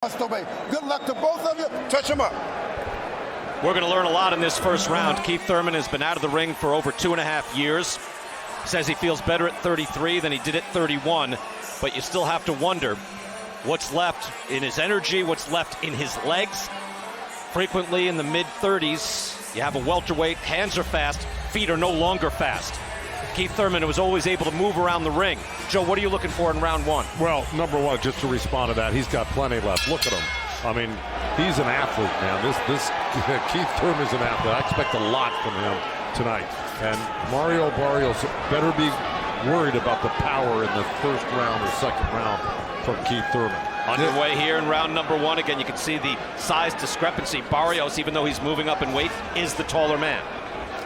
Good luck to both of you. Touch them up. We're going to learn a lot in this first round. Keith Thurman has been out of the ring for over 2.5 years. Says he feels better at 33 than he did at 31, but you still have to wonder what's left in his energy, what's left in his legs. Frequently in the mid-30s, you have a welterweight, hands are fast, feet are no longer fast. Keith Thurman was always able to move around the ring. Joe, what are you looking for in round one? Well, number one, just to respond to that, he's got plenty left. Look at him. I mean, he's an athlete, man. This Keith Thurman's an athlete. I expect a lot from him tonight. And Mario Barrios better be worried about the power in the first round or second round from Keith Thurman. Underway here in round number one. Again, you can see the size discrepancy. Barrios, even though he's moving up in weight, is the taller man.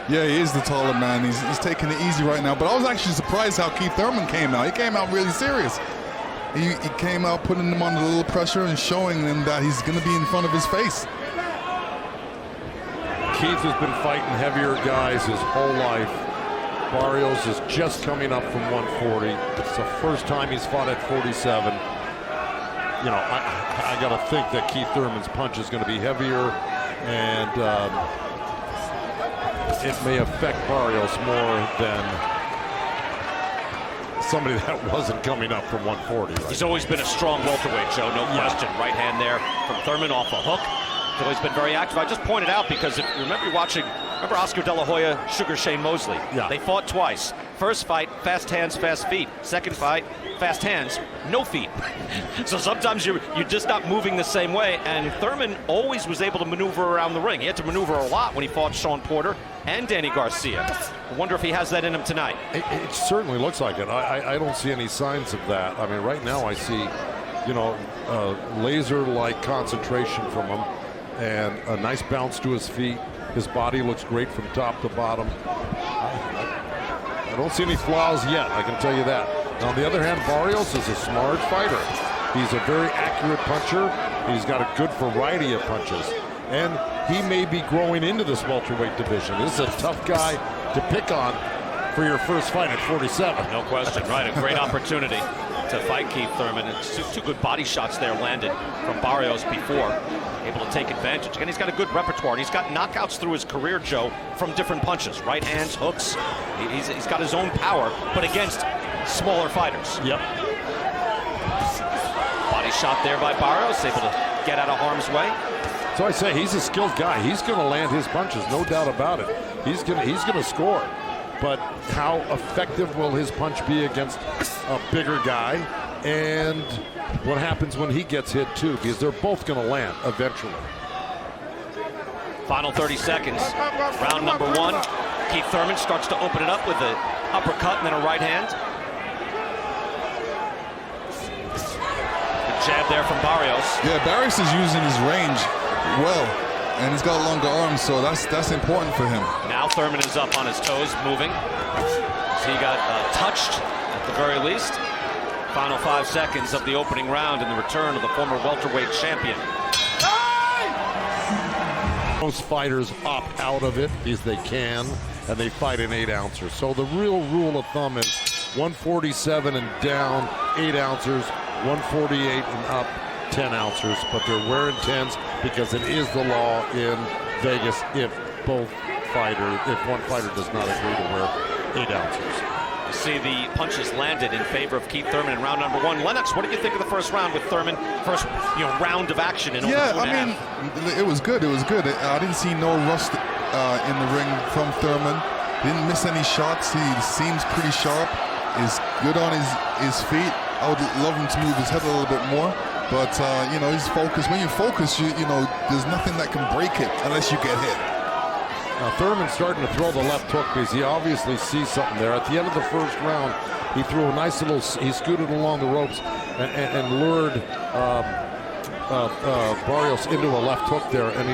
Yeah, he is the taller man. He's taking it easy right now. But I was actually surprised how Keith Thurman came out. He came out really serious. He came out putting him under a little pressure and showing him that he's going to be in front of his face. Keith has been fighting heavier guys his whole life. Barrios is just coming up from 140. It's the first time he's fought at 47. You know, I got to think that Keith Thurman's punch is going to be heavier, and it may affect Barrios more than somebody that wasn't coming up from 140. Right? He's always been a strong welterweight, Joe, no question. Right hand there from Thurman off a hook. He's always been very active. I just pointed out because if you remember remember Oscar De La Hoya, Sugar Shane Mosley? Yeah. They fought twice. First fight, fast hands, fast feet. Second fight, fast hands, no feet. So sometimes you're just not moving the same way, and Thurman always was able to maneuver around the ring. He had to maneuver a lot when he fought Sean Porter and Danny Garcia. I wonder if he has that in him tonight. It certainly looks like it. I don't see any signs of that. I mean, right now I see, you know, laser-like concentration from him and a nice bounce to his feet. His body looks great from top to bottom. I don't see any flaws yet, I can tell you that. On the other hand, Barrios is a smart fighter. He's a very accurate puncher. He's got a good variety of punches. And he may be growing into this welterweight division. This is a tough guy to pick on for your first fight at 47. No question, right? A great opportunity to fight Keith Thurman. And two good body shots there landed from Barrios before. Able to take advantage. Again, he's got a good repertoire. And he's got knockouts through his career, Joe, from different punches. Right hands, hooks. He's got his own power, but against smaller fighters. Yep. Body shot there by Barrios, able to get out of harm's way. So I say he's a skilled guy. He's going to land his punches, no doubt about it. He's going to score. But how effective will his punch be against a bigger guy? And what happens when he gets hit too? Because they're both going to land eventually. Final 30 seconds. Round number one. Keith Thurman starts to open it up with an uppercut and then a right hand. Good jab there from Barrios. Yeah, Barrios is using his range well, and he's got longer arms, so that's important for him. Now Thurman is up on his toes, moving. So he got touched at the very least. Final 5 seconds of the opening round and the return of the former welterweight champion. Most fighters opt out of it as they can, and they fight in 8 ounces. So the real rule of thumb is 147 and down, 8 ounces, 148 and up, 10 ounces. But they're wearing 10s because it is the law in Vegas if one fighter does not agree to wear 8 ounces. You see the punches landed in favor of Keith Thurman in round number one. Lennox, what did you think of the first round with Thurman? First, round of action in over 2.5. It was good. It was good. I didn't see no rust in the ring from Thurman. Didn't miss any shots. He seems pretty sharp. Is good on his feet. I would love him to move his head a little bit more. But he's focused. When you focus, there's nothing that can break it unless you get hit. Now Thurman's starting to throw the left hook because he obviously sees something there. At the end of the first round, he threw a nice little, he scooted along the ropes and lured Barrios into a left hook there. And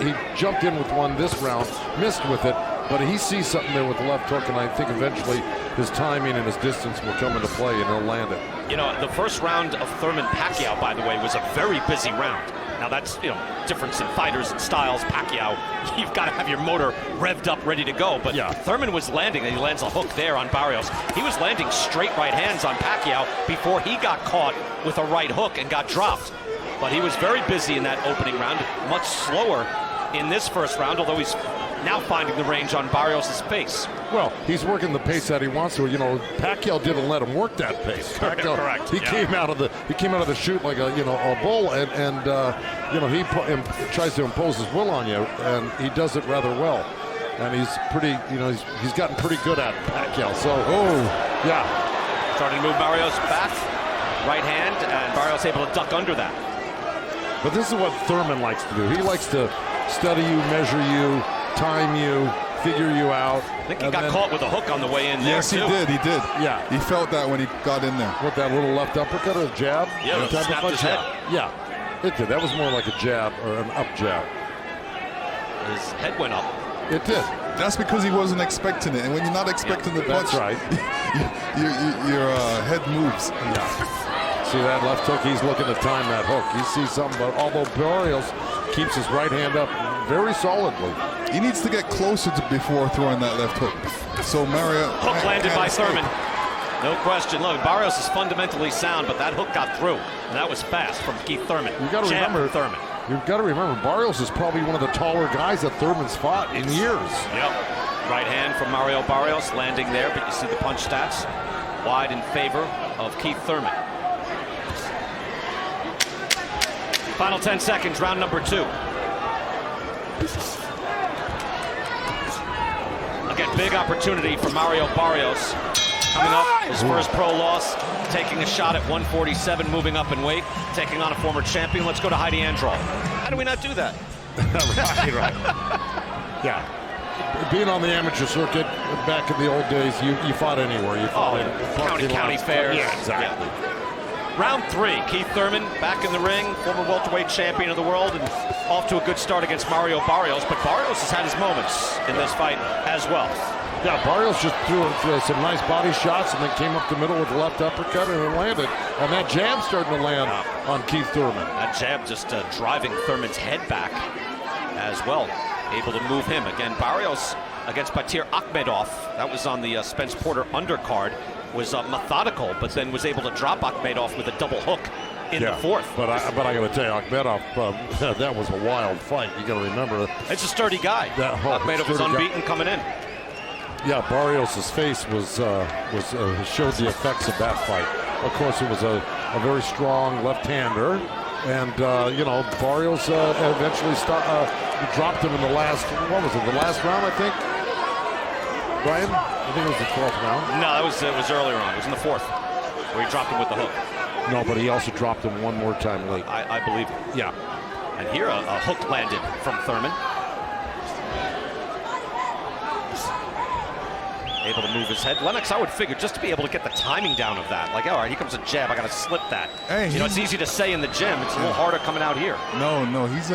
he jumped in with one this round, missed with it, but he sees something there with the left hook, and I think eventually his timing and his distance will come into play and he'll land it. The first round of Thurman-Pacquiao, by the way, was a very busy round. Now that's, difference in fighters and styles. Pacquiao, you've got to have your motor revved up, ready to go. But yeah. Thurman was landing, and he lands a hook there on Barrios. He was landing straight right hands on Pacquiao before he got caught with a right hook and got dropped. But he was very busy in that opening round, much slower in this first round, although he's now finding the range on Barrios' face. Well, he's working the pace that he wants to. You know, Pacquiao didn't let him work that pace. Pacquiao, correct. He came out of the chute like a bull, and he tries to impose his will on you, and he does it rather well. And he's pretty, he's gotten pretty good at it, Pacquiao. So, yeah, starting to move Barrios back, right hand, and Barrios able to duck under that. But this is what Thurman likes to do. He likes to study you, measure you, time you, figure you out. I think he got caught with a hook on the way in there. Yes, he did. Yeah. He felt that when he got in there. With that little left uppercut or jab? Yeah, it snapped his head. Yeah, it did. That was more like a jab or an up jab. His head went up. It did. That's because he wasn't expecting it. And when you're not expecting the punch, that's right. your head moves. Yeah. See that left hook? He's looking to time that hook. He sees something, but although Barrios keeps his right hand up very solidly. He needs to get closer before throwing that left hook. So Mario... Hook landed by Thurman. No question. Look, Barrios is fundamentally sound, but that hook got through. And that was fast from Keith Thurman. You've got to remember, Thurman. You've got to remember, Barrios is probably one of the taller guys that Thurman's fought in years. Yep. Right hand from Mario Barrios landing there, but you see the punch stats wide in favor of Keith Thurman. Final 10 seconds, round number 2. Again, big opportunity for Mario Barrios. Coming up, his first pro loss, taking a shot at 147, moving up in weight, taking on a former champion. Let's go to Heidi Androl. How do we not do that? right. Yeah. Being on the amateur circuit back in the old days, you fought anywhere. You fought in county fairs. Yeah, exactly. Yeah. Round 3, Keith Thurman back in the ring, former welterweight champion of the world, and off to a good start against Mario Barrios. But Barrios has had his moments in this fight as well. Yeah, Barrios just threw some nice body shots and then came up the middle with the left uppercut and it landed. And that jab starting to land on Keith Thurman. That jab just driving Thurman's head back as well. Able to move him. Again, Barrios against Batir Akhmedov. That was on the Spence Porter undercard. Was methodical, but then was able to drop Akhmedov with a double hook in the fourth. But I got to tell you, Akhmedov, that was a wild fight. You got to remember. It's a sturdy guy. Akhmedov was unbeaten coming in. Yeah, Barrios' face showed the effects of that fight. Of course, it was a very strong left-hander, and Barrios eventually dropped him in the last. What was it? The last round, I think. Brian, I think it was the 12th round. No, it was earlier on. It was in the 4th, where he dropped him with the hook. No, but he also dropped him one more time late. I believe it. Yeah. And here a hook landed from Thurman. Able to move his head. Lennox, I would figure, just to be able to get the timing down of that. Like, all right, here comes a jab. I got to slip that. Hey, it's easy to say in the gym. It's a little harder coming out here. No, he's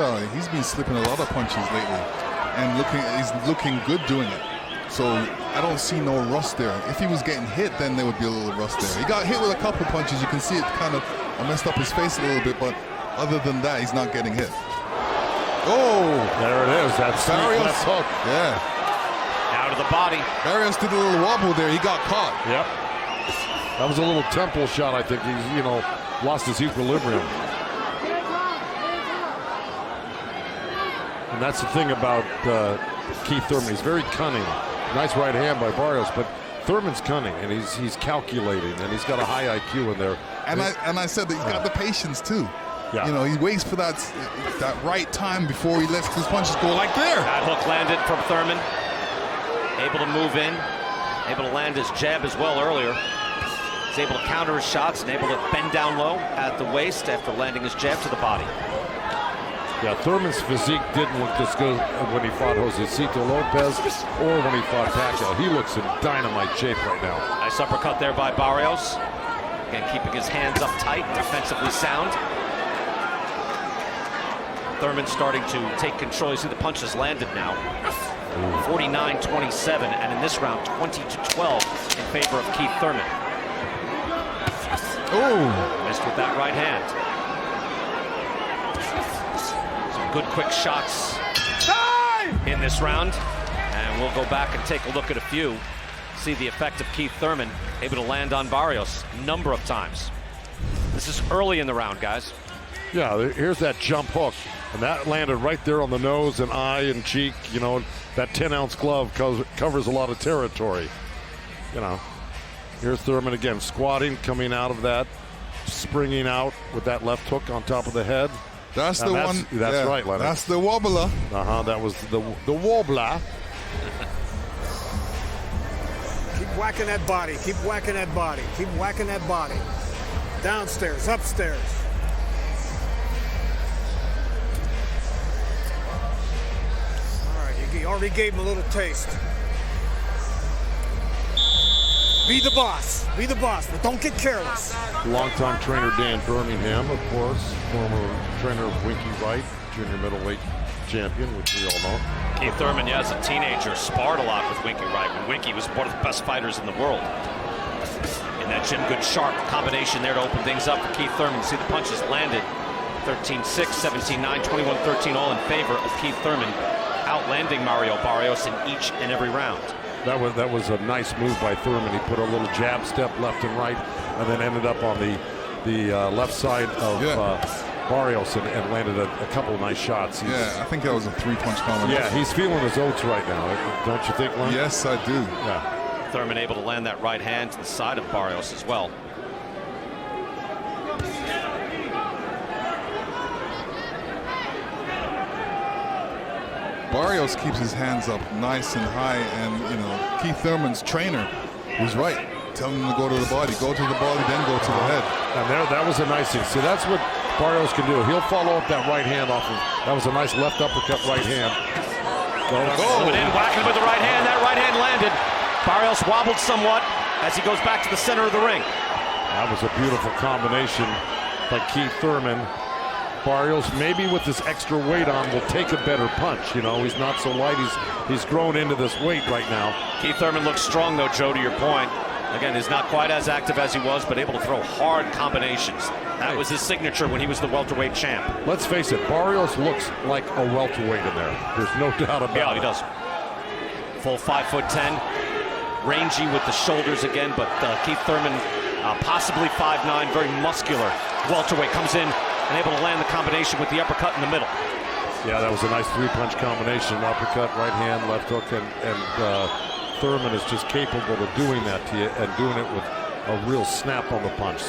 been slipping a lot of punches lately, and he's looking good doing it. So I don't see no rust there. If he was getting hit, then there would be a little rust there. He got hit with a couple of punches. You can see it kind of messed up his face a little bit, but other than that, he's not getting hit. Oh, there it is. That's Barrios. Left hook. Yeah. Out of the body. Barrios did a little wobble there. He got caught. Yep. That was a little temple shot. I think he's lost his equilibrium. And that's the thing about Keith Thurman. He's very cunning. Nice right hand by Barrios, but Thurman's cunning and he's calculating and he's got a high IQ in there. And I said that he's got the patience too. Yeah. He waits for that right time before he lets his punches go like there. That hook landed from Thurman. Able to move in. Able to land his jab as well earlier. He's able to counter his shots and able to bend down low at the waist after landing his jab to the body. Yeah, Thurman's physique didn't look this good when he fought Josecito Lopez or when he fought Pacquiao. He looks in dynamite shape right now. Nice uppercut there by Barrios. Again, keeping his hands up tight, defensively sound. Thurman starting to take control. You see the punches landed now. 49-27, and in this round, 20-12 in favor of Keith Thurman. Oh, missed with that right hand. Some good quick shots in this round, and we'll go back and take a look at a few. See the effect of Keith Thurman able to land on Barrios a number of times. This is early in the round, guys. Yeah, here's that jump hook. And that landed right there on the nose and eye and cheek. You know, that 10-ounce glove covers a lot of territory. You know, here's Thurman again, squatting, coming out of that, springing out with that left hook on top of the head. That's the one. That's right, Leonard. That's the wobbler. That was the wobbler. Keep whacking that body. Keep whacking that body. Keep whacking that body. Downstairs, upstairs. All right, you already gave him a little taste. Be the boss. Be the boss, but don't get careless. Longtime trainer Dan Birmingham, of course, former trainer of Winky Wright, junior middleweight champion, which we all know. Keith Thurman, as a teenager, sparred a lot with Winky Wright when Winky was one of the best fighters in the world. And that Jim Good sharp combination there to open things up for Keith Thurman. You see the punches landed. 13-6, 17-9, 21-13, all in favor of Keith Thurman, outlanding Mario Barrios in each and every round. That was a nice move by Thurman. He put a little jab step left and right, and then ended up on the left side of Barrios and landed a couple of nice shots. I think that was a 3-punch combination. Yeah, he's feeling his oats right now, don't you think, Len? Yes, I do. Yeah. Thurman able to land that right hand to the side of Barrios as well. Barrios keeps his hands up nice and high, and you know, Keith Thurman's trainer was right, telling him to go to the body, then go to the head. And that was a nice thing. See, that's what Barrios can do. He'll follow up that right hand off of, that was a nice left uppercut right hand. Moving in, whacking with the right hand. That right hand landed. Barrios wobbled somewhat as he goes back to the center of the ring. That was a beautiful combination by Keith Thurman. Barrios, maybe with this extra weight on, will take a better punch. You know, he's not so light. He's grown into this weight right now. Keith Thurman looks strong, though, Joe, to your point. Again, he's not quite as active as he was, but able to throw hard combinations. That was his signature when he was the welterweight champ. Let's face it, Barrios looks like a welterweight in there. There's no doubt about it. Yeah, he does. Full 5'10", rangy with the shoulders again, but Keith Thurman, possibly 5'9", very muscular. Welterweight comes in and able to land the combination with the uppercut in the middle. Yeah, that was a nice 3-punch combination. Uppercut, right hand, left hook, and Thurman is just capable of doing that to you and doing it with a real snap on the punch.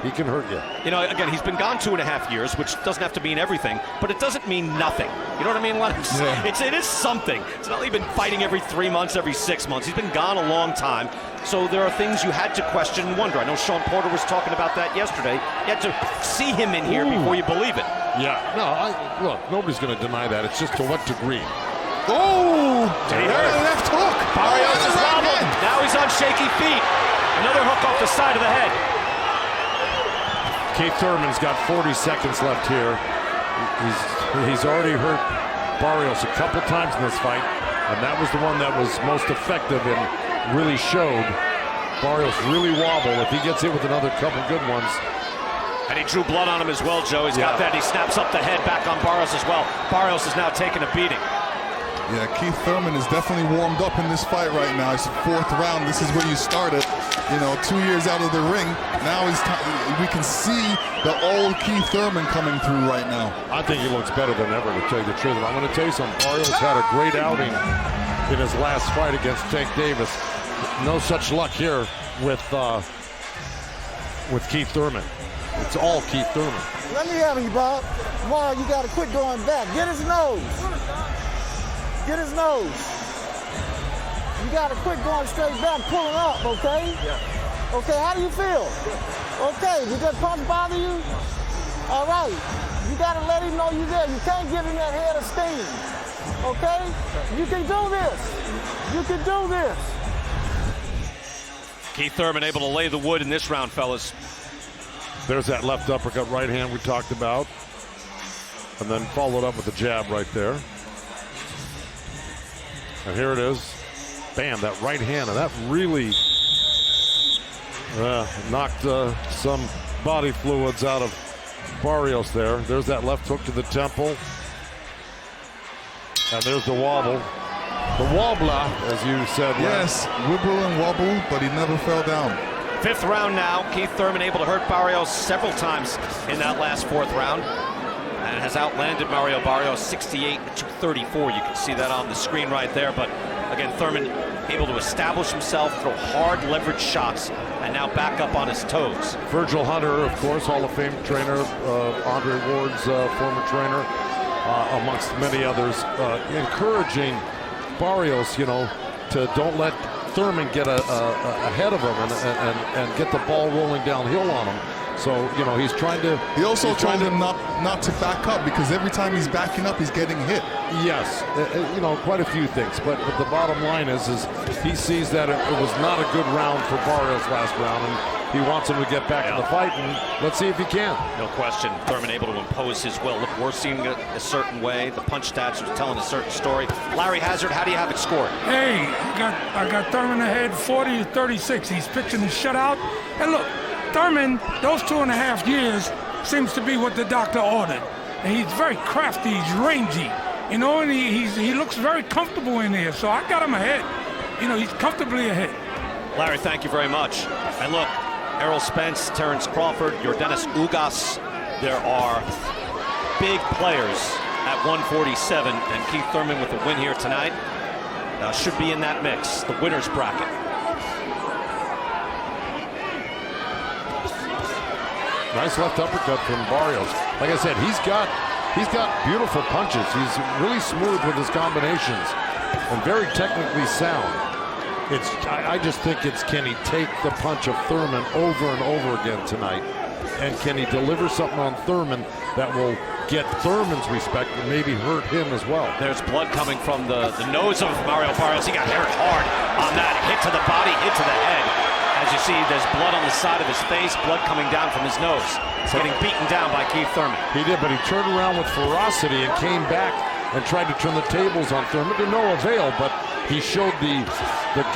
He can hurt you. You know, again, he's been gone 2.5 years, which doesn't have to mean everything, but it doesn't mean nothing. You know what I mean, Lennox? Yeah. It is something. It's not like he's been fighting every 3 months, every 6 months. He's been gone a long time. So there are things you had to question and wonder. I know Sean Porter was talking about that yesterday. You had to see him in here before you believe it. Yeah. No, look, nobody's going to deny that. It's just to what degree. Oh! Did he hurt? Left hook. Barrios is wobbled. Now he's on shaky feet. Another hook off the side of the head. Keith Thurman's got 40 seconds left here. He's already hurt Barrios a couple times in this fight, and that was the one that was most effective and really showed Barrios really wobble. If he gets hit with another couple good ones. And he drew blood on him as well, Joe. He's got that. He snaps up the head back on Barrios as well. Barrios is now taking a beating. Yeah, Keith Thurman is definitely warmed up in this fight right now. It's the 4th round. This is where you started. You know, 2 years out of the ring. Now we can see the old Keith Thurman coming through right now. I think he looks better than ever, to tell you the truth. And I'm going to tell you something. Barrios had a great outing in his last fight against Tank Davis. No such luck here with Keith Thurman. It's all Keith Thurman. Let me have you, Bob. Tomorrow you got to quit going back. Get his nose. Get his nose. You got to quit going straight back, pulling up, okay? Yeah. Okay, how do you feel? Okay, did that punch bother you? All right. You got to let him know you're there. You can't give him that head of steam, okay? You can do this. You can do this. Keith Thurman able to lay the wood in this round, fellas. There's that left uppercut right hand we talked about. And then followed up with a jab right there. And here it is. Bam, that right hand. And that really knocked some body fluids out of Barrios there. There's that left hook to the temple. And there's the wobble. The wobbler, as you said. Yes, wibble and wobble, but he never fell down. Fifth round now. Keith Thurman able to hurt Barrios several times in that last fourth round, and has outlanded Mario Barrios 68-34. You can see that on the screen right there. But again, Thurman able to establish himself, throw hard leverage shots, and now back up on his toes. Virgil Hunter, of course, Hall of Fame trainer, Andre Ward's former trainer, amongst many others, encouraging Barrios, to don't let Thurman get ahead of him and get the ball rolling downhill on him. So, he's trying to... He also told him not to back up, because every time he's backing up, he's getting hit. Yes, quite a few things. But the bottom line is he sees that it was not a good round for Barrios last round, and he wants him to get back in the fight, and let's see if he can. No question, Thurman able to impose his will. Look, we're seeing it a certain way. The punch stats are telling a certain story. Larry Hazard, how do you have it scored? Hey, I got Thurman ahead 40-36. He's pitching the shutout. And look, Thurman, those 2.5 years seems to be what the doctor ordered. And he's very crafty, he's rangy, and he looks very comfortable in there. So I got him ahead. He's comfortably ahead. Larry, thank you very much. And look, Errol Spence, Terrence Crawford, Yordenis Ugas, there are big players at 147, and Keith Thurman with a win here tonight should be in that mix, the winner's bracket. Nice left uppercut from Barrios. Like I said, he's got beautiful punches. He's really smooth with his combinations and very technically sound. I just think can he take the punch of Thurman over and over again tonight? And can he deliver something on Thurman that will get Thurman's respect and maybe hurt him as well? There's blood coming from the nose of Mario Barrios. He got hit hard on that. Hit to the body, hit to the head. As you see, there's blood on the side of his face, blood coming down from his nose. He's getting beaten down by Keith Thurman. He did, but he turned around with ferocity and came back and tried to turn the tables on Thurman to no avail, but he showed the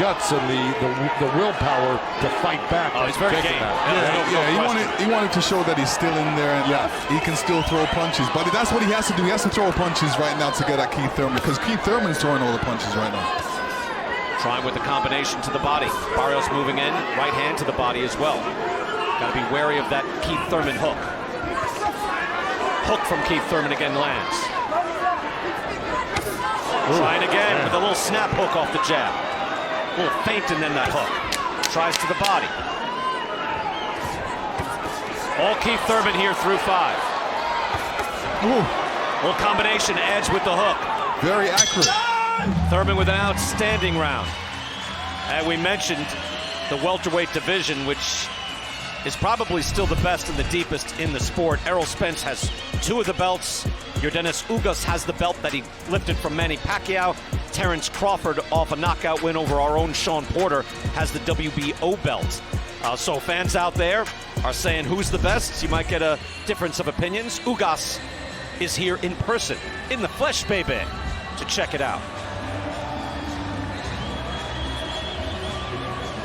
guts and the willpower to fight back. Oh, he's very game. He wanted to show that he's still in there and he can still throw punches. But that's what he has to do. He has to throw punches right now to get at Keith Thurman, because Keith Thurman's throwing all the punches right now. Trying with the combination to the body. Barrios moving in, right hand to the body as well. Got to be wary of that Keith Thurman hook. Hook from Keith Thurman again lands. Trying again with a little snap hook off the jab. A little feint and then that hook. Tries to the body. All Keith Thurman here through 5. Little combination, edge with the hook. Very accurate. Thurman with an outstanding round. And we mentioned the welterweight division, which is probably still the best and the deepest in the sport. Errol Spence has 2 of the belts. Yordenis Ugas has the belt that he lifted from Manny Pacquiao. Terrence Crawford, off a knockout win over our own Sean Porter, has the WBO belt. So fans out there are saying who's the best. You might get a difference of opinions. Ugas is here in person, in the flesh, baby, to check it out.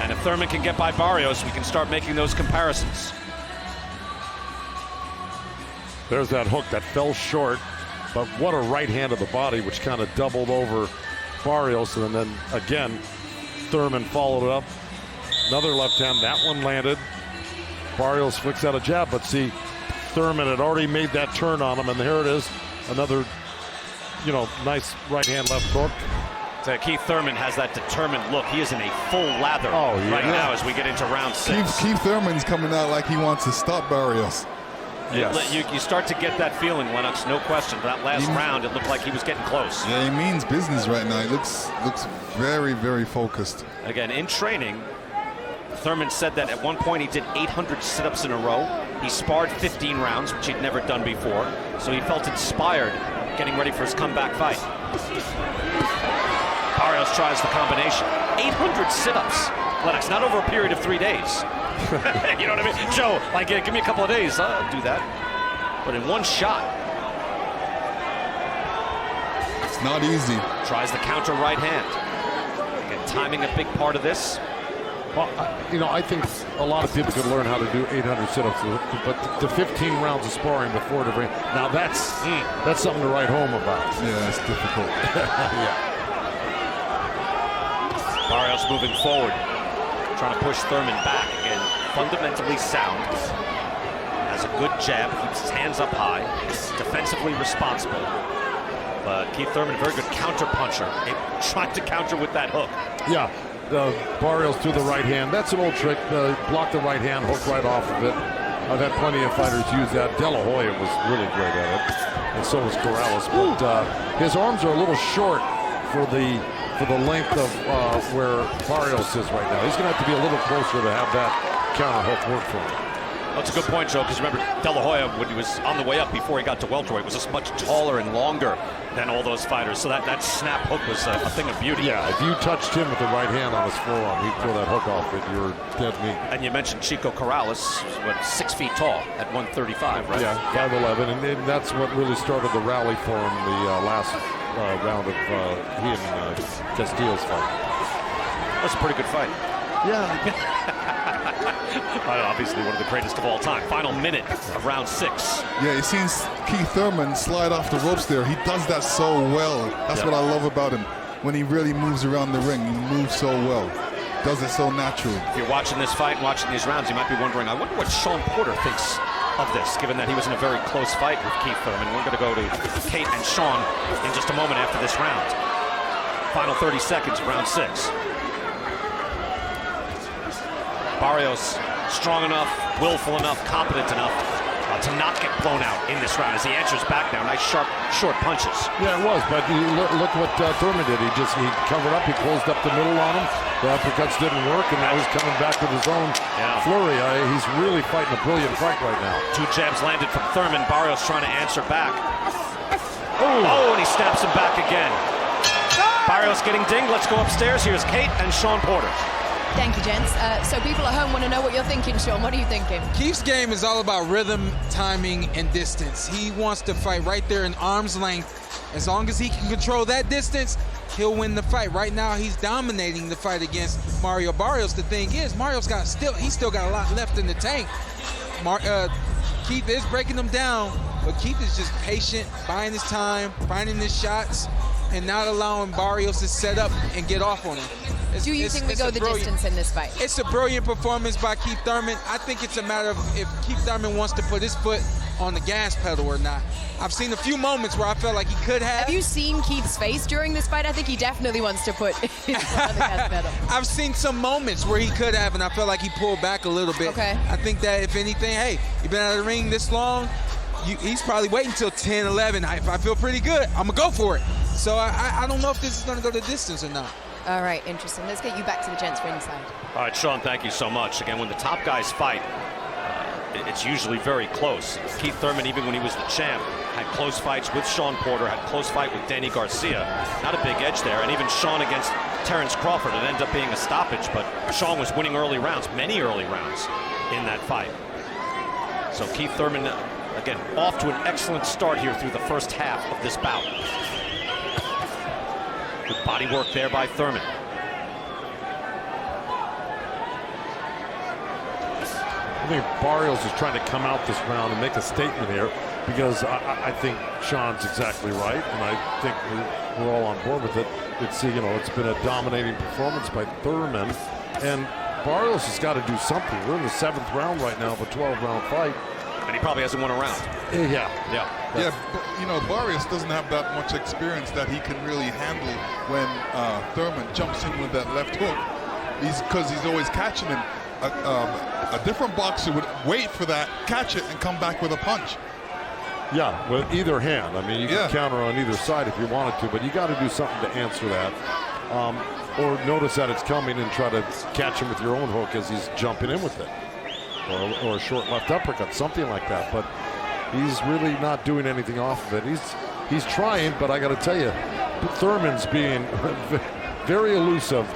And if Thurman can get by Barrios, we can start making those comparisons. There's that hook that fell short, but what a right hand of the body, which kind of doubled over Barrios, and then again, Thurman followed it up. Another left hand, that one landed. Barrios flicks out a jab, but see, Thurman had already made that turn on him, and here it is, another, nice right hand, left hook. Keith Thurman has that determined look. He is in a full lather right now as we get into round 6. Keith Thurman's coming out like he wants to stop Barrios. Yes. You start to get that feeling, Lennox, no question. That last round, it looked like he was getting close. Yeah, he means business right now. He looks very, very focused. Again, in training, Thurman said that at one point he did 800 sit-ups in a row. He sparred 15 rounds, which he'd never done before. So he felt inspired getting ready for his comeback fight. Barrios tries the combination. 800 sit-ups, Lennox, not over a period of 3 days. You know what I mean? Joe, give me a couple of days. I'll do that. But in one shot. It's not easy. Tries the counter right hand. Again, timing a big part of this. Well, I think a lot of people could learn how to do 800 sit-ups, but the 15 rounds of sparring before the ring, now that's something to write home about. Yeah, it's difficult. Yeah. Barrios moving forward, trying to push Thurman back again. fundamentally sound, has a good jab, keeps his hands up high, is defensively responsible. But Keith Thurman, very good counter puncher, trying to counter with that hook. Yeah, Barrios threw the right hand. That's an old trick. Block the right hand, hook right off of it. I've had plenty of fighters use that. De La Hoya was really great at it, and so was Corrales. But his arms are a little short for the length of where Barrios is right now. He's going to have to be a little closer to have that counter hook work for him. That's a good point, Joe, because remember, De La Hoya, when he was on the way up before he got to welterweight, was just much taller and longer than all those fighters. So that snap hook was a thing of beauty. Yeah, if you touched him with the right hand on his forearm, he'd throw that hook off, but you're dead meat. And you mentioned Chico Corrales, 6 feet tall at 135, right? Yeah, 5'11", and that's what really started the rally for him the last round of he and Castillo's fight. That's a pretty good fight. Yeah. Obviously one of the greatest of all time. Final minute of round 6. Yeah, you've seen Keith Thurman slide off the ropes there. He does that so well. That's what I love about him. When he really moves around the ring, he moves so well. Does it so naturally. If you're watching this fight and watching these rounds, you might be wondering, I wonder what Sean Porter thinks of this, given that he was in a very close fight with Keith Thurman. We're going to go to Kate and Sean in just a moment after this round. Final 30 seconds, round 6. Barrios strong enough, willful enough, competent enough to not get blown out in this round as he answers back now. Nice, sharp, short punches. Yeah, it was, but look what Thurman did. He covered up, he closed up the middle on him. The uppercuts didn't work, and now he's coming back with his own flurry. He's really fighting a brilliant fight right now. 2 jabs landed from Thurman. Barrios trying to answer back. Oh, and he snaps him back again. Barrios getting dinged. Let's go upstairs. Here's Kate and Sean Porter. Thank you, gents. So people at home want to know what you're thinking, Sean. What are you thinking? Keith's game is all about rhythm, timing, and distance. He wants to fight right there in arm's length. As long as he can control that distance, he'll win the fight. Right now, he's dominating the fight against Mario Barrios. The thing is, he's still got a lot left in the tank. Keith is breaking him down, but Keith is just patient, buying his time, finding his shots, and not allowing Barrios to set up and get off on him. Do you think we go the distance in this fight? It's a brilliant performance by Keith Thurman. I think it's a matter of if Keith Thurman wants to put his foot on the gas pedal or not. I've seen a few moments where I felt like he could have. Have you seen Keith's face during this fight? I think he definitely wants to put his foot on the gas pedal. I've seen some moments where he could have, and I felt like he pulled back a little bit. Okay. I think that if anything, hey, you've been out of the ring this long, he's probably waiting until 10, 11. If I feel pretty good, I'm going to go for it. So I don't know if this is going to go the distance or not. All right, interesting. Let's get you back to the gents ringside. All right, Sean, thank you so much. Again, when the top guys fight, it's usually very close. Keith Thurman, even when he was the champ, had close fights with Sean Porter, had close fight with Danny Garcia. Not a big edge there. And even Sean against Terrence Crawford, it ended up being a stoppage, but Sean was winning early rounds, many early rounds in that fight. So Keith Thurman, again, off to an excellent start here through the first half of this bout. Good body work there by Thurman. I think Barrios is trying to come out this round and make a statement here because I think Sean's exactly right, and I think we're all on board with it. It's been a dominating performance by Thurman, and Barrios has got to do something. We're in the 7th round right now of a 12-round fight. And he probably hasn't won a round. Yeah, but Barrios doesn't have that much experience that he can really handle when Thurman jumps in with that left hook. Because he's always catching him. A different boxer would wait for that, catch it, and come back with a punch. Yeah, with either hand. I mean, you can counter on either side if you wanted to, but you got to do something to answer that. Or notice that it's coming and try to catch him with your own hook as he's jumping in with it. Or a short left uppercut, something like that. But he's really not doing anything off of it. He's trying, but I got to tell you, Thurman's being very elusive.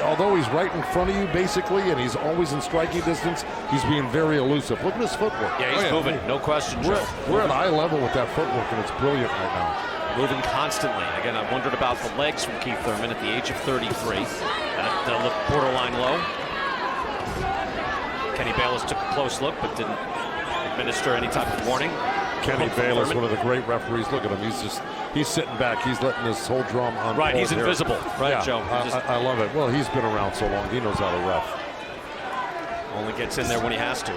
Although he's right in front of you, basically, and he's always in striking distance, he's being very elusive. Look at his footwork. Yeah, he's moving, no question, Joe. We're at eye level with that footwork, and it's brilliant right now. Moving constantly. Again, I wondered about the legs from Keith Thurman at the age of 33. That looked borderline low. Kenny Bayless took a close look, but didn't administer any type of warning. Kenny Bayless, one of the great referees. Look at him. He's sitting back. He's letting this whole drum unfold. Right, he's invisible. Right, yeah, Joe. I love it. Well, he's been around so long. He knows how to ref. Only gets in there when he has to.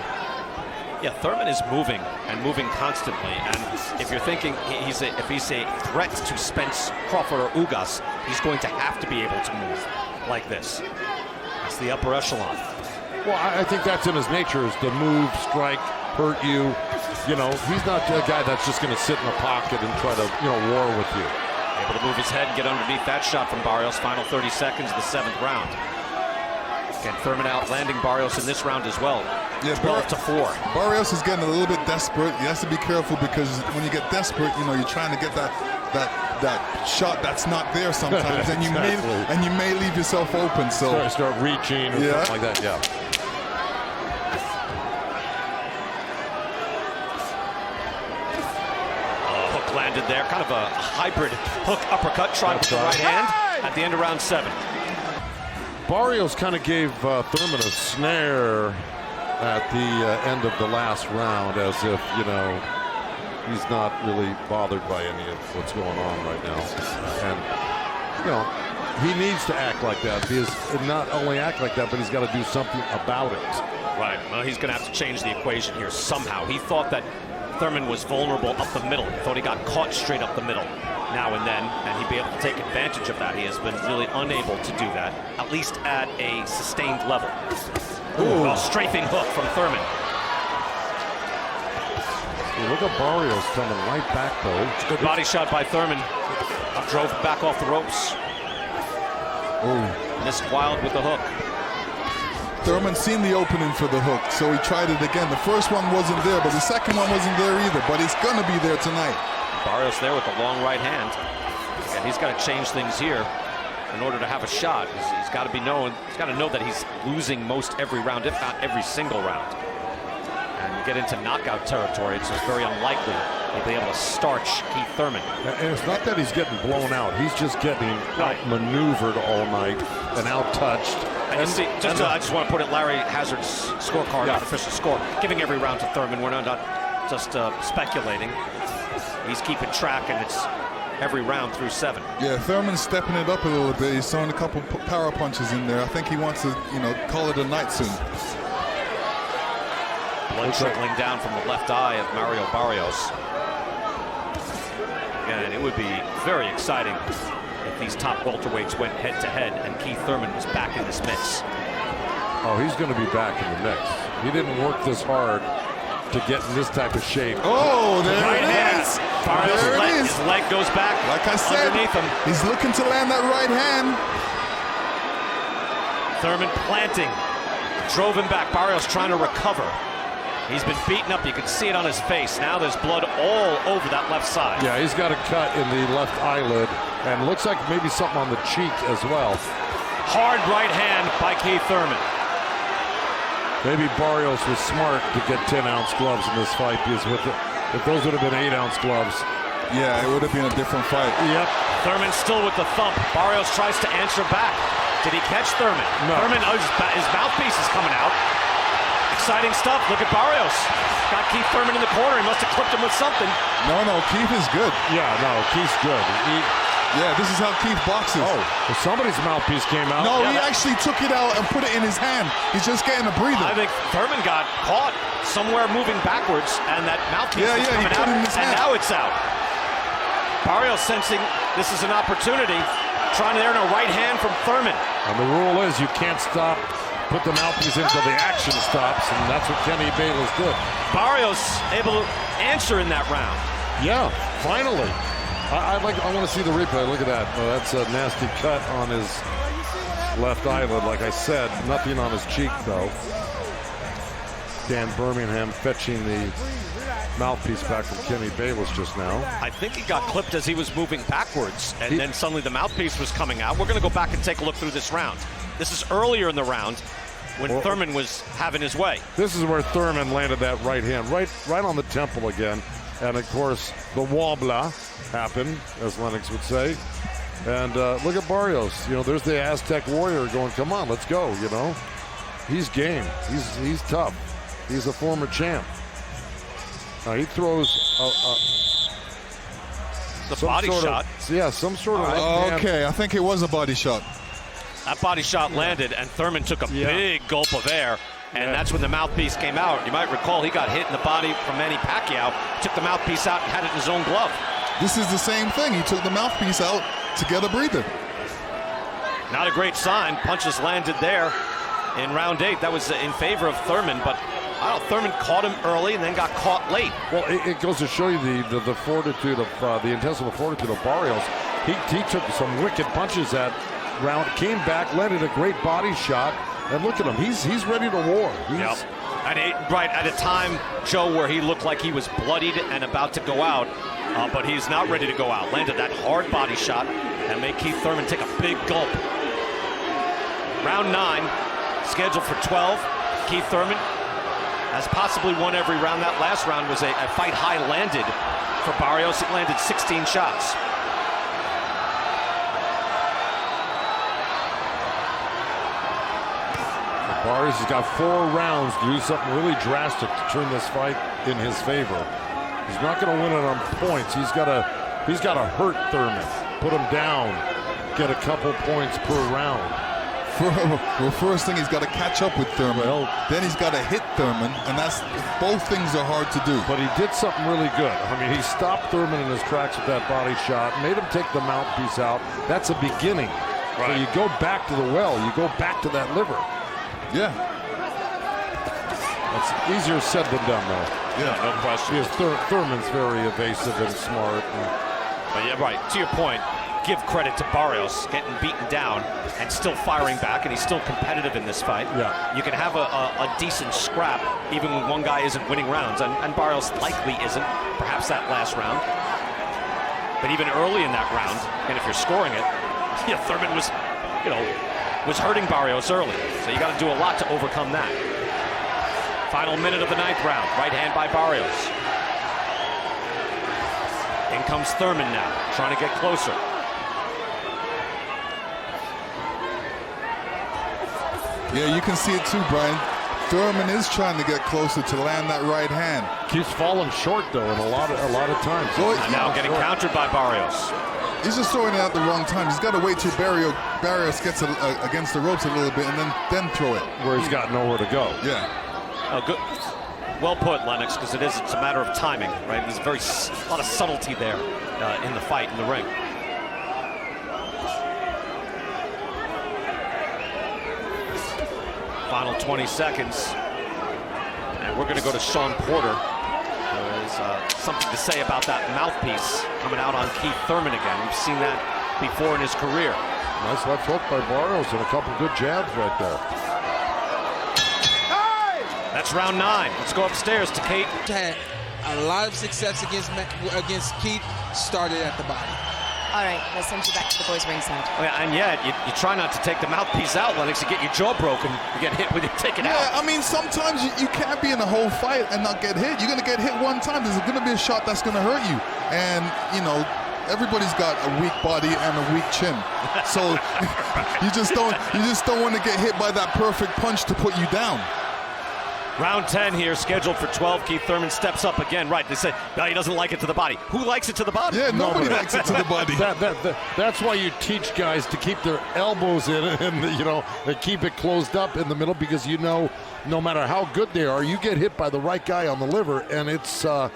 Yeah, Thurman is moving and moving constantly. And if you're thinking if he's a threat to Spence, Crawford, or Ugas, he's going to have to be able to move like this. That's the upper echelon. Well, I think that's in his nature, is to move, strike, hurt you. You know, he's not a guy that's just going to sit in the pocket and try to, war with you. Able to move his head and get underneath that shot from Barrios. Final 30 seconds of the 7th round. Again, Thurman outlanding Barrios in this round as well. Yeah, 12-4. Barrios is getting a little bit desperate. He has to be careful because when you get desperate, you're trying to get that shot that's not there sometimes, and you may leave yourself open. So start reaching or something like that. Yeah. Hook landed there, kind of a hybrid hook uppercut, trying with the right hand at the end of round 7. Barrios kind of gave Thurman a snare at the end of the last round, as if, he's not really bothered by any of what's going on right now. And, he needs to act like that. Not only act like that, but he's got to do something about it. Right. Well, he's going to have to change the equation here somehow. He thought that Thurman was vulnerable up the middle. He thought he got caught straight up the middle now and then, and he'd be able to take advantage of that. He has been really unable to do that, at least at a sustained level. Ooh, a strafing hook from Thurman. Look at Barrios coming right back, though. Good body shot by Thurman. Drove back off the ropes. Oh, Missed wild with the hook. Thurman seen the opening for the hook, so he tried it again. The first one wasn't there, but the second one wasn't there either. But it's gonna be there tonight. Barrios there with the long right hand, and he's got to change things here in order to have a shot. He's got to be known. He's got to know that he's losing most every round, if not every single round. And you get into knockout territory, it's just very unlikely he'll be able to starch Keith Thurman. And it's not that he's getting blown out. He's just getting outmaneuvered all night and out-touched. And you see, I just want to put it, Larry Hazard's scorecard, not official score, giving every round to Thurman. We're not just speculating. He's keeping track, and it's every round through 7. Yeah, Thurman's stepping it up a little bit. He's throwing a couple power punches in there. I think he wants to, call it a night soon. Blood trickling down from the left eye of Mario Barrios. Again, it would be very exciting if these top welterweights went head-to-head and Keith Thurman was back in this mix. Oh, he's going to be back in the mix. He didn't work this hard to get in this type of shape. Oh, there right it is. Barrios' There it is. His leg goes back. Like I said, underneath him. He's looking to land that right hand. Thurman planting. Drove him back. Barrios trying to recover. He's been beaten up. You can see it on his face. Now there's blood all over that left side. Yeah, he's got a cut in the left eyelid, and looks like maybe something on the cheek as well. Hard right hand by Keith Thurman. Maybe Barrios was smart to get 10-ounce gloves in this fight, because if those would have been 8-ounce gloves. Yeah, it would have been a different fight. Yep. Thurman still with the thump. Barrios tries to answer back. Did he catch Thurman? No. Thurman, his mouthpiece is coming out. Exciting stuff. Look at Barrios. Got Keith Thurman in the corner. He must have clipped him with something. No, Keith is good. Yeah, no, Keith's good. Yeah, this is how Keith boxes. Oh, well, somebody's mouthpiece came out. No, he actually took it out and put it in his hand. He's just getting a breather. I think Thurman got caught somewhere moving backwards, and that mouthpiece was coming out, and now it's out. Barrios sensing this is an opportunity, trying to earn a right hand from Thurman. And the rule is you can't put the mouthpiece until the action stops, and that's what Kenny Bayless did. Barrios able to answer in that round. Yeah, finally. I want to see the replay. Look at that. Oh, that's a nasty cut on his left eyelid. Like I said, nothing on his cheek, though. Dan Birmingham fetching the mouthpiece back from Kenny Bayless just now. I think he got clipped as he was moving backwards, and then suddenly the mouthpiece was coming out. We're going to go back and take a look through this round. This is earlier in the round when Thurman was having his way. This is where Thurman landed that right hand, right on the temple again. And, of course, the wobbler happened, as Lennox would say. And look at Barrios. There's the Aztec warrior going, come on, let's go, He's game. He's tough. He's a former champ. He throws the body shot. Some sort of okay, I think it was a body shot. That body shot landed, and Thurman took a big gulp of air. And that's when the mouthpiece came out. You might recall he got hit in the body from Manny Pacquiao, took the mouthpiece out and had it in his own glove. This is the same thing. He took the mouthpiece out to get a breather. Not a great sign. Punches landed there in round 8. That was in favor of Thurman, but I don't know, Thurman caught him early and then got caught late. Well, it goes to show you the fortitude of the intestinal fortitude of Barrios. He took some wicked punches that round, came back, landed a great body shot, and look at him. He's ready to war. Yep. Right at a time, Joe, where he looked like he was bloodied and about to go out, but he's not ready to go out. Landed that hard body shot and made Keith Thurman take a big gulp. Round 9, scheduled for 12. Keith Thurman has possibly won every round. That last round was a fight high landed for Barrios. It landed 16 shots. Barrios has got 4 rounds to do something really drastic to turn this fight in his favor. He's not going to win it on points. He's got to hurt Thurman, put him down, get a couple points per round. Well, first thing, he's got to catch up with Thurman. Then he's got to hit Thurman, and both things are hard to do. But he did something really good. I mean, he stopped Thurman in his tracks with that body shot, made him take the mouthpiece out. That's a beginning. Right. So you go back to the well, you go back to that liver. Yeah. That's easier said than done, though. Yeah, no question. Because Thurman's very evasive and smart. But yeah, right. To your point, give credit to Barrios getting beaten down and still firing back, and he's still competitive in this fight. Yeah. You can have a decent scrap even when one guy isn't winning rounds, and Barrios likely isn't, perhaps that last round. But even early in that round, and if you're scoring it, yeah, Thurman was hurting Barrios early, so you got to do a lot to overcome that. Final minute of the 9th round, right hand by Barrios. In comes Thurman now, trying to get closer. Yeah, you can see it too, Brian. Thurman is trying to get closer to land that right hand. Keeps falling short though, and a lot of times. And now getting countered by Barrios. He's just throwing it at the wrong time. He's got to wait till Barrios gets against the ropes a little bit and then throw it. Where he's got nowhere to go. Yeah. Oh, good. Well put, Lennox, because it's a matter of timing, right? There's a lot of subtlety there in the fight, in the ring. Final 20 seconds. And we're going to go to Sean Porter. There's something to say about that mouthpiece coming out on Keith Thurman again. We've seen that before in his career. Nice left hook by Barrios and a couple good jabs right there. That's round 9. Let's go upstairs to Kate. Had a lot of success against Keith. Started at the body. All right, let's send you back to the boys' ringside. Oh, yeah, and yet, you try not to take the mouthpiece out, Lennox. You get your jaw broken. You get hit with it, take it out. Yeah, I mean, sometimes you can't be in a whole fight and not get hit. You're going to get hit one time. There's going to be a shot that's going to hurt you. And, everybody's got a weak body and a weak chin. So you just don't want to get hit by that perfect punch to put you down. Round 10 here, scheduled for 12. Keith Thurman steps up again. Right, they said, no, he doesn't like it to the body. Who likes it to the body? Yeah, nobody likes it to the body. That's why you teach guys to keep their elbows in and, and keep it closed up in the middle, because no matter how good they are, you get hit by the right guy on the liver, and it's a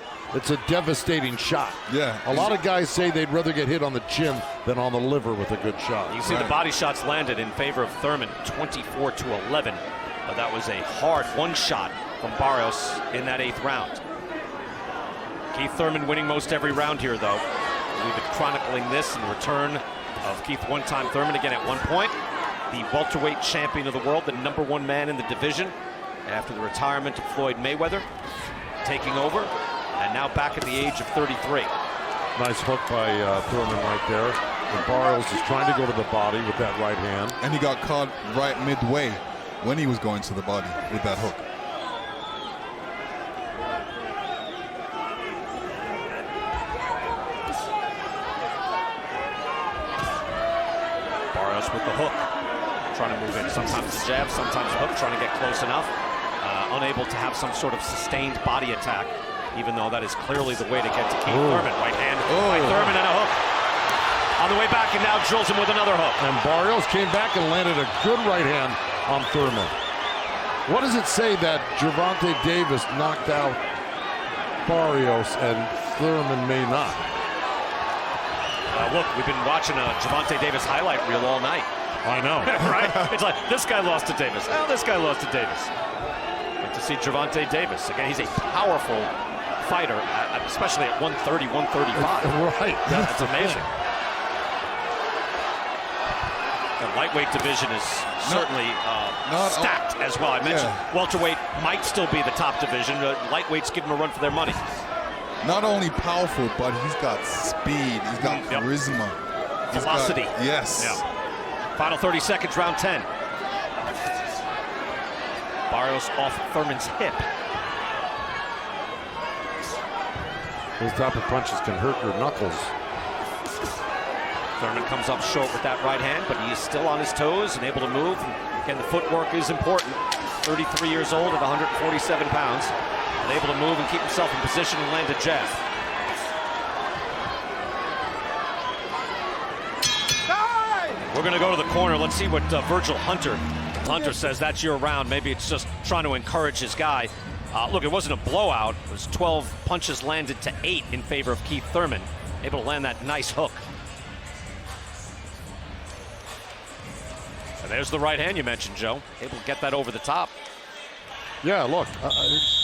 devastating shot. Yeah. A lot of guys say they'd rather get hit on the chin than on the liver with a good shot. You see the body shots landed in favor of Thurman, 24-11. But that was a hard one shot from Barrios in that 8th round. Keith Thurman winning most every round here, though. We've been chronicling this in return of Keith one-time Thurman again at one point. The welterweight champion of the world, the #1 man in the division after the retirement of Floyd Mayweather, taking over, and now back at the age of 33. Nice hook by Thurman right there. And Barrios is trying to go to the body with that right hand. And he got caught right midway when he was going to the body with that hook. Barrios with the hook, trying to move in. Sometimes a jab, sometimes a hook, trying to get close enough. Unable to have some sort of sustained body attack, even though that is clearly the way to get to Keith Thurman. Right hand by Thurman and a hook. On the way back, and now drills him with another hook. And Barrios came back and landed a good right hand on Thurman. What does it say that Gervonta Davis knocked out Barrios and Thurman may not? Look, we've been watching a Gervonta Davis highlight reel all night. I know. Right? It's like, this guy lost to Davis. Oh, this guy lost to Davis. But to see Gervonta Davis, again, he's a powerful fighter, especially at 130, 135. Right. That's amazing. The lightweight division is certainly stacked as well. I mentioned welterweight might still be the top division. Lightweights give him a run for their money. Not only powerful, but he's got speed. He's got charisma. Velocity. Yes. Yeah. Final 30 seconds, round 10. Barrios off Thurman's hip. Those type of punches can hurt your knuckles. Thurman comes up short with that right hand, but he is still on his toes and able to move. And again, the footwork is important. 33 years old at 147 pounds. And able to move and keep himself in position and land a jab. We're going to go to the corner. Let's see what Virgil Hunter says. That's your round. Maybe it's just trying to encourage his guy. Look, it wasn't a blowout. It was 12 punches landed to 8 in favor of Keith Thurman. Able to land that nice hook. And there's the right hand you mentioned, Joe. Able to get that over the top. Yeah, look,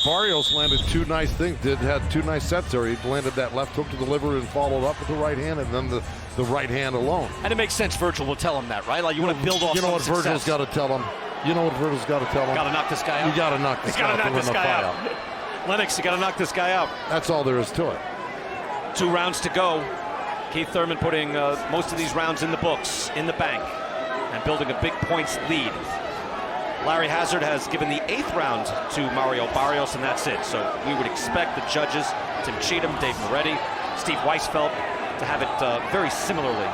Barrios landed 2 nice things. Had 2 nice sets there. He landed that left hook to the liver and followed up with the right hand, and then the right hand alone. And it makes sense. Virgil will tell him that, right? Like, you want to build off. You know what success. Virgil's got to tell him. You know what Virgil's got to tell him. Got to knock this guy out. You got to knock this guy out. Knock this guy out. Lennox, you got to knock this guy out. That's all there is to it. 2 rounds to go. Keith Thurman putting most of these rounds in the books, in the bank, and building a big points lead. Larry Hazard has given the 8th round to Mario Barrios, and that's it. So we would expect the judges, Tim Cheatham, Dave Moretti, Steve Weisfeld, to have it very similarly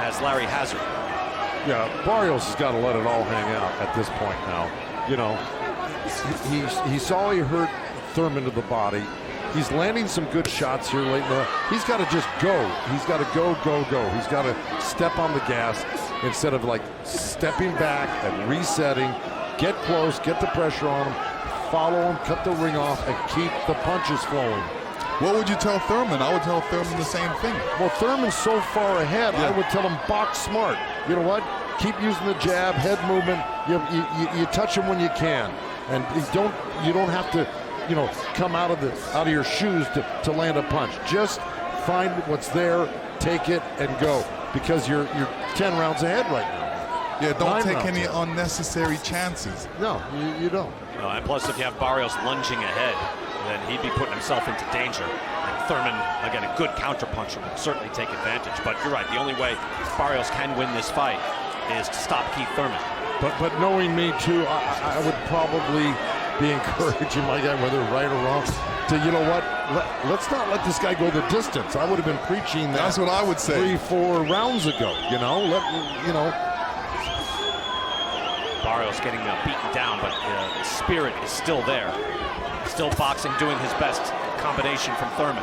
as Larry Hazard. Yeah, Barrios has got to let it all hang out at this point now. You know, he saw he hurt Thurman to the body. He's landing some good shots here late in the. He's got to just go. He's got to go. He's got to step on the gas instead of like stepping back and resetting. Get close, get the pressure on him, follow him, cut the ring off, and keep the punches flowing. What would you tell Thurman? I would tell Thurman the same thing. Well, Thurman's so far ahead, I would tell him box smart. You know what? Keep using the jab, head movement. You touch him when you can, and you don't have to, you know, come out of your shoes to land a punch. Just find what's there, take it, and go. Because you're 10 rounds ahead right now. Yeah, don't take any unnecessary chances. No, you don't. No, and plus, if you have Barrios lunging ahead, then he'd be putting himself into danger. And Thurman, again, a good counterpuncher, would certainly take advantage. But you're right, the only way Barrios can win this fight is to stop Keith Thurman. But knowing me too, I would probably be encouraging my guy, whether right or wrong, to, you know what, let's not let this guy go the distance. I would have been preaching that. That's what I would say. 3-4 rounds ago, you know. Barrios getting beaten down, but the spirit is still there. Still boxing, doing his best. Combination from Thurman.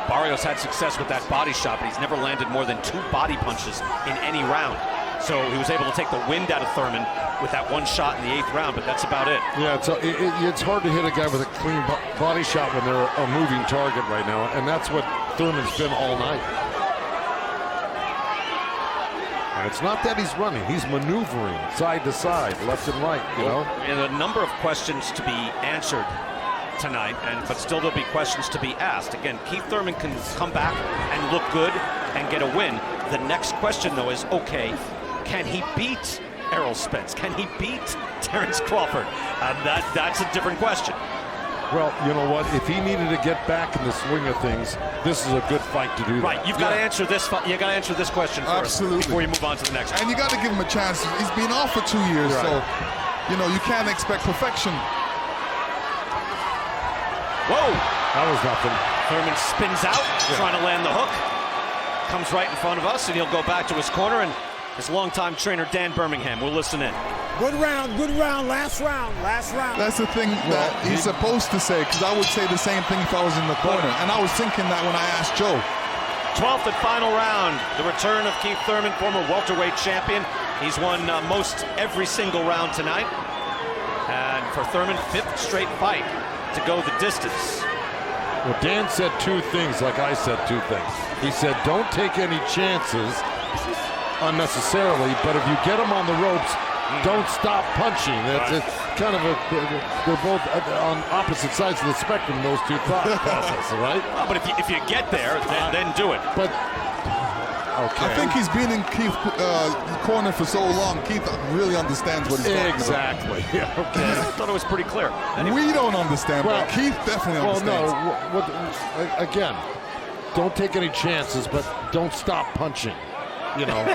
Barrios had success with that body shot, but he's never landed more than 2 body punches in any round. So he was able to take the wind out of Thurman with that 1 shot in the 8th round, but that's about it. Yeah, it's hard to hit a guy with a clean body shot when they're a moving target right now, and that's what Thurman's been all night. And it's not that he's running, he's maneuvering side to side, left and right, you know. And a number of questions to be answered tonight, but still there'll be questions to be asked. Again, Keith Thurman can come back and look good and get a win. The next question, though, is, okay, can he beat Errol Spence? Can he beat Terrence Crawford? That's a different question. Well, you know what? If he needed to get back in the swing of things, this is a good fight to do that. Right, you've got to answer this. You got to answer this question first before you move on to the next one. And you got to give him a chance. He's been off for 2 years, so you know you can't expect perfection. Whoa! That was nothing. Thurman spins out, trying to land the hook. Comes right in front of us, and he'll go back to his corner, and his longtime trainer, Dan Birmingham, will listen in. Good round, last round. That's the thing that he's supposed to say, because I would say the same thing if I was in the corner. And I was thinking that when I asked Joe. 12th and final round. The return of Keith Thurman, former welterweight champion. He's won most every single round tonight. And for Thurman, 5th straight fight to go the distance. Well, Dan said two things like I said two things. He said, don't take any chances unnecessarily, but if you get them on the ropes, don't stop punching. It's kind of they're both on opposite sides of the spectrum, those two thought processes, right? Well, but if you get there, then do it. But okay. I think he's been in Keith's corner for so long. Keith really understands what he's talking about. Exactly. Yeah, okay. I thought it was pretty clear. We don't understand, but Keith definitely understands. Well, no. Again, don't take any chances, but don't stop punching. You know.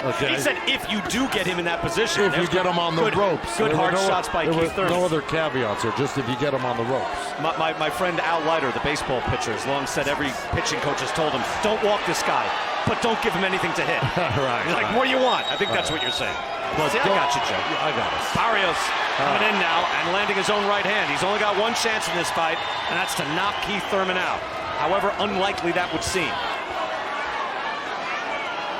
Okay. He said if you do get him in that position. If you get him on the ropes. Good hard shots by Keith Thurman. No other caveats there, just if you get him on the ropes. My friend Al Leiter, the baseball pitcher, has long said every pitching coach has told him, don't walk this guy, but don't give him anything to hit. Right. He's like, what do you want? I think that's what you're saying. But see, I got you, Joe. I got it. Barrios coming in now and landing his own right hand. He's only got one chance in this fight, and that's to knock Keith Thurman out. However unlikely that would seem.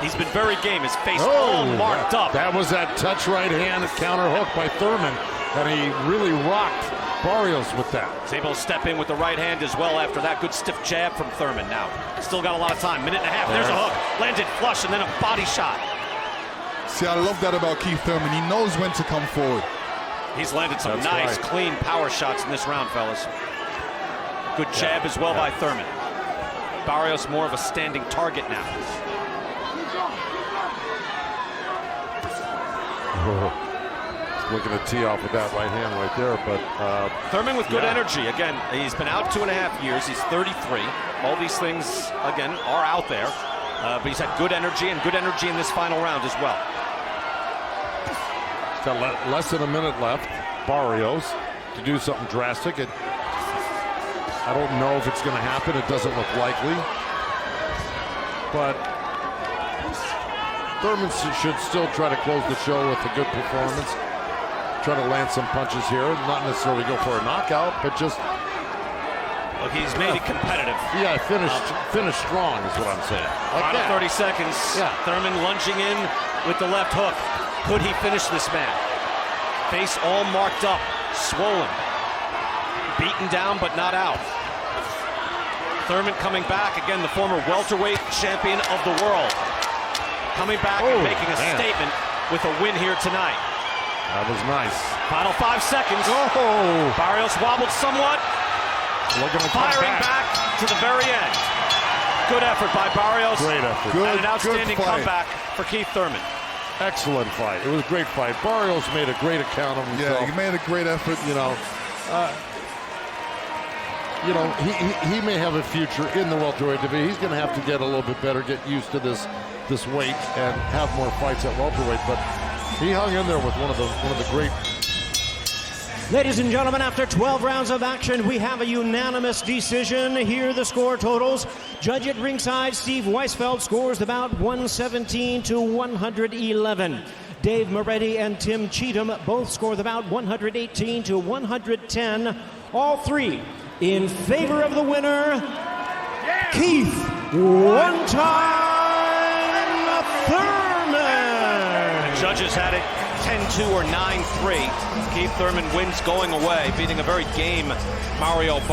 He's been very game. His face all marked up. That was that touch right hand counter hook by Thurman, and he really rocked Barrios with that. He's able to step in with the right hand as well after that. Good stiff jab from Thurman now. Still got a lot of time. Minute and a half. There's a hook. Landed flush and then a body shot. See, I love that about Keith Thurman. He knows when to come forward. He's landed some nice, clean power shots in this round, fellas. Good jab as well by Thurman. Barrios more of a standing target now. Looking to tee off with that right hand right there, but Thurman with good energy. Again, he's been out 2.5 years. He's 33. All these things, again, are out there. But he's had good energy and good energy in this final round as well. He's got less than a minute left, Barrios, to do something drastic. I don't know if it's going to happen. It doesn't look likely. But Thurman should still try to close the show with a good performance. Try to land some punches here. Not necessarily go for a knockout, but just... Look, he's made it competitive. Yeah, finish strong is what I'm saying. Out of 30 seconds. Yeah. Thurman lunging in with the left hook. Could he finish this man? Face all marked up, swollen. Beaten down, but not out. Thurman coming back. Again, the former welterweight champion of the world. Coming back and making a statement with a win here tonight. That was nice. Final 5 seconds. Barrios wobbled somewhat. Firing back to the very end. Good effort by Barrios. Great effort. And an outstanding comeback for Keith Thurman. Excellent fight. It was a great fight. Barrios made a great account of himself. Yeah, he made a great effort. He may have a future in the welterweight division. He's going to have to get a little bit better, get used to this weight, and have more fights at welterweight. But he hung in there with one of the great. Ladies and gentlemen, after 12 rounds of action, we have a unanimous decision. Here are the score totals. Judge at ringside, Steve Weisfeld scores the bout 117 to 111. Dave Moretti and Tim Cheatham both score the bout 118 to 110. All three in favor of the winner, Keith one-time Thurman. The judges had it 10-2 or 9-3. Keith Thurman wins going away, beating a very game Mario Barrios.